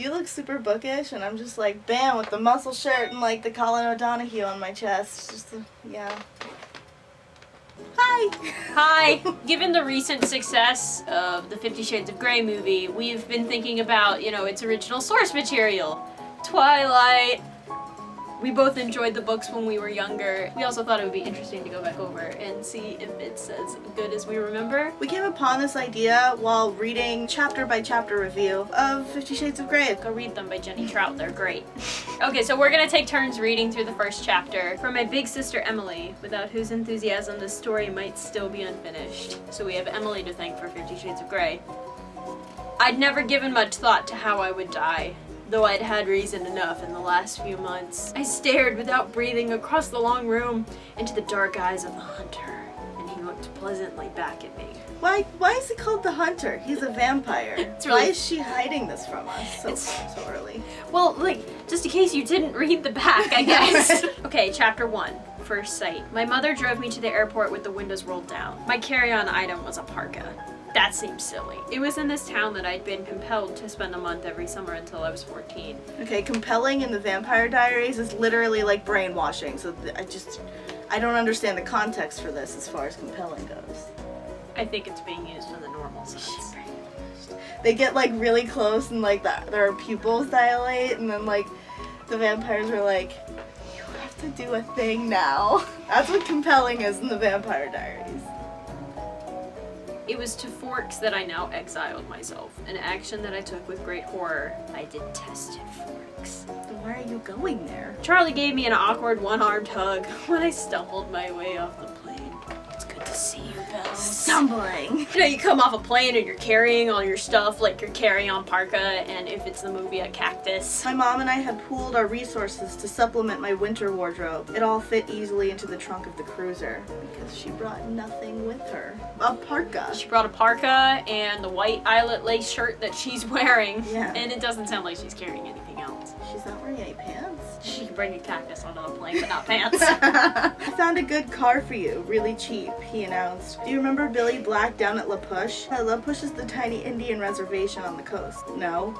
You look super bookish, and I'm just like, bam, with the muscle shirt and like the Colin O'Donoghue on my chest. Just, yeah. Hi! Hi! Given the recent success of the 50 Shades of Grey movie, we've been thinking about, its original source material. Twilight. We both enjoyed the books when we were younger. We also thought it would be interesting to go back over and see if it's as good as we remember. We came upon this idea while reading chapter by chapter review of 50 Shades of Grey. Go read them by Jenny Trout, they're great. Okay, so we're gonna take turns reading through the first chapter from my big sister Emily, without whose enthusiasm this story might still be unfinished. So we have Emily to thank for 50 Shades of Grey. I'd never given much thought to how I would die, though I'd had reason enough in the last few months. I stared without breathing across the long room into the dark eyes of the hunter, and he looked pleasantly back at me. Why is he called the Hunter? He's a vampire. Why is she hiding this from us so early? Well, just in case you didn't read the back, I guess. Okay, chapter 1. First sight. My mother drove me to the airport with the windows rolled down. My carry-on item was a parka. That seems silly. It was in this town that I'd been compelled to spend a month every summer until I was 14. Okay, compelling in the Vampire Diaries is literally like brainwashing, so I don't understand the context for this as far as compelling goes. I think it's being used in the normal sense. They get like really close and like their pupils dilate, and then like the vampires are like, you have to do a thing now. That's what compelling is in the Vampire Diaries. It was to Forks that I now exiled myself, an action that I took with great horror. I detested Forks. Why are you going there? Charlie gave me an awkward one-armed hug when I stumbled my way off the plane. It's good to see you, Bells. Stumbling. You come off a plane and you're carrying all your stuff, like your carry-on parka, and if it's the movie, a cactus. My mom and I had pooled our resources to supplement my winter wardrobe. It all fit easily into the trunk of the cruiser, because she brought nothing with her. A parka. She brought a parka and the white eyelet lace shirt that she's wearing, yeah. And it doesn't sound like she's carrying anything else. She's not wearing any pants? She can bring a cactus onto the plane, but not pants. I found a good car for you, really cheap, he announced. Do you remember Billy Black down at La Push? La Push is the tiny Indian reservation on the coast. No?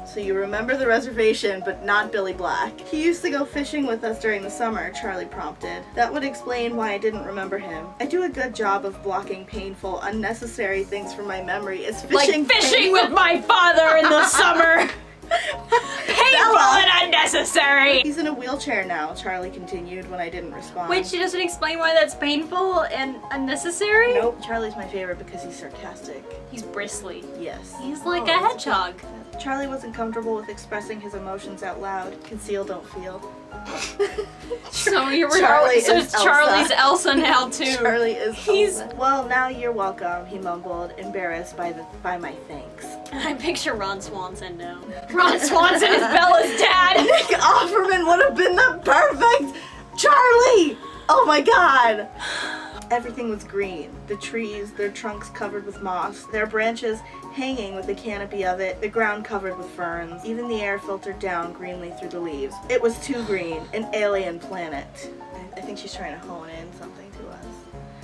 So you remember the reservation, but not Billy Black. He used to go fishing with us during the summer, Charlie prompted. That would explain why I didn't remember him. I do a good job of blocking painful, unnecessary things from my memory. Is fishing like fishing with my father in the summer! Painful and unnecessary! He's in a wheelchair now, Charlie continued when I didn't respond. Wait, she doesn't explain why that's painful and unnecessary? Nope. Charlie's my favorite because he's sarcastic. He's bristly. Yes. He's like a hedgehog. Charlie wasn't comfortable with expressing his emotions out loud. Conceal, don't feel. So it's Charlie's Elsa now too. Charlie is Elsa. Well, now you're welcome, he mumbled, embarrassed by my thanks. I picture Ron Swanson now. Ron Swanson is Bella's dad! Nick Offerman would have been the perfect Charlie! Oh my god! Everything was green. The trees, their trunks covered with moss, their branches hanging with the canopy of it, the ground covered with ferns. Even the air filtered down greenly through the leaves. It was too green, an alien planet. I think she's trying to hone in something to us.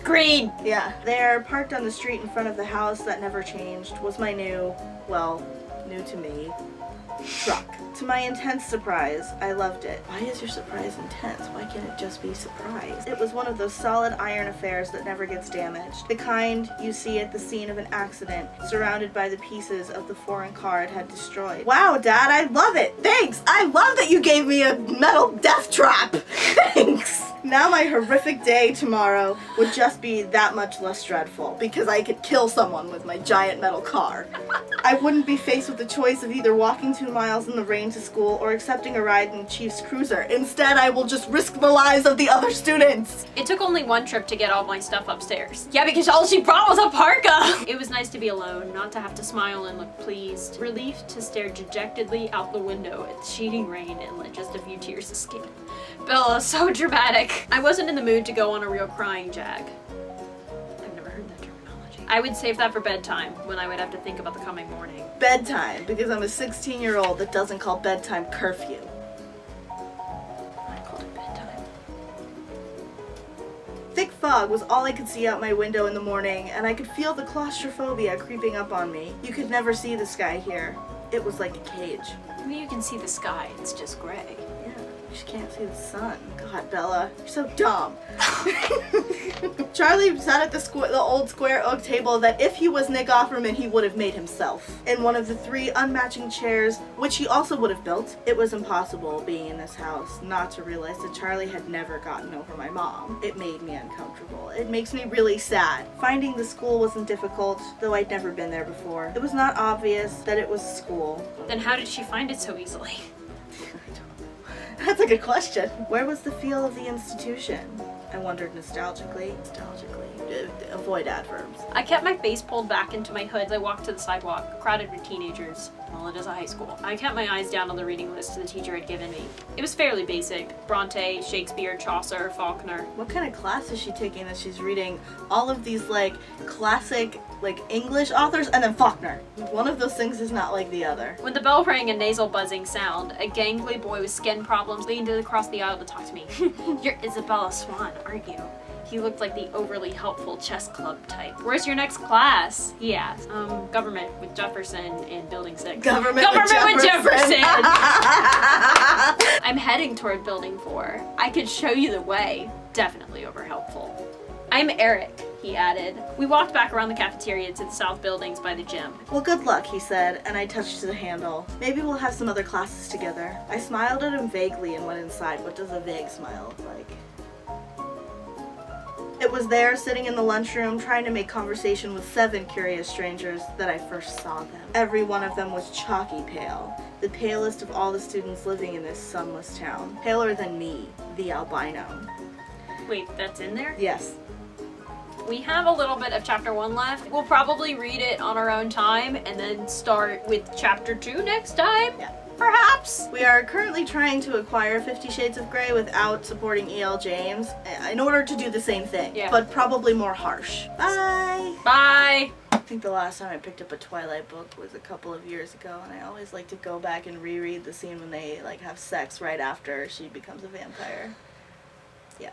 Green! Yeah. There, parked on the street in front of the house that never changed, was my new to me, truck. To my intense surprise, I loved it. Why is your surprise intense? Why can't it just be surprise? It was one of those solid iron affairs that never gets damaged. The kind you see at the scene of an accident, surrounded by the pieces of the foreign car it had destroyed. Wow, Dad, I love it! Thanks! I love that you gave me a metal death trap! Thanks! Now my horrific day tomorrow would just be that much less dreadful, because I could kill someone with my giant metal car. I wouldn't be faced with the choice of either walking 2 miles in the rain to school or accepting a ride in the Chief's cruiser. Instead, I will just risk the lives of the other students. It took only one trip to get all my stuff upstairs. Yeah, because all she brought was a parka! It was nice to be alone, not to have to smile and look pleased. Relief to stare dejectedly out the window at the sheeting rain and let just a few tears escape. Bella, so dramatic. I wasn't in the mood to go on a real crying jag. I've never heard that terminology. I would save that for bedtime, when I would have to think about the coming morning. Bedtime, because I'm a 16-year-old that doesn't call bedtime curfew. I called it bedtime. Thick fog was all I could see out my window in the morning, and I could feel the claustrophobia creeping up on me. You could never see the sky here. It was like a cage. I mean, you can see the sky. It's just gray. Yeah, you just can't see the sun. God, Bella, you're so dumb. Charlie sat at the old square oak table that if he was Nick Offerman, he would have made himself. In one of the 3 unmatching chairs, which he also would have built. It was impossible, being in this house, not to realize that Charlie had never gotten over my mom. It made me uncomfortable. It makes me really sad. Finding the school wasn't difficult, though I'd never been there before. It was not obvious that it was school. Then how did she find it so easily? That's a good question. Where was the feel of the institution? I wondered nostalgically. Avoid adverbs. I kept my face pulled back into my hood as I walked to the sidewalk, crowded with teenagers. Well, it is a high school. I kept my eyes down on the reading list the teacher had given me. It was fairly basic. Bronte, Shakespeare, Chaucer, Faulkner. What kind of class is she taking that she's reading all of these, like, classic, like, English authors and then Faulkner? One of those things is not like the other. When the bell rang a nasal buzzing sound, a gangly boy with skin problems leaned across the aisle to talk to me. You're Isabella Swan, aren't you? He looked like the overly helpful chess club type. Where's your next class? He asked. Government with Jefferson in Building 6. Government with Jefferson! I'm heading toward Building 4. I could show you the way. Definitely over helpful. I'm Eric, he added. We walked back around the cafeteria to the south buildings by the gym. Well, good luck, he said, and I touched the handle. Maybe we'll have some other classes together. I smiled at him vaguely and went inside. What does a vague smile look like? It was there, sitting in the lunchroom, trying to make conversation with 7 curious strangers, that I first saw them. Every one of them was chalky pale, the palest of all the students living in this sunless town. Paler than me, the albino. Wait, that's in there? Yes. We have a little bit of chapter 1 left. We'll probably read it on our own time and then start with chapter 2 next time. Yeah. Perhaps. We are currently trying to acquire 50 Shades of Grey without supporting E.L. James in order to do the same thing, but probably more harsh. Bye! Bye! I think the last time I picked up a Twilight book was a couple of years ago, and I always like to go back and reread the scene when they like have sex right after she becomes a vampire. Yeah.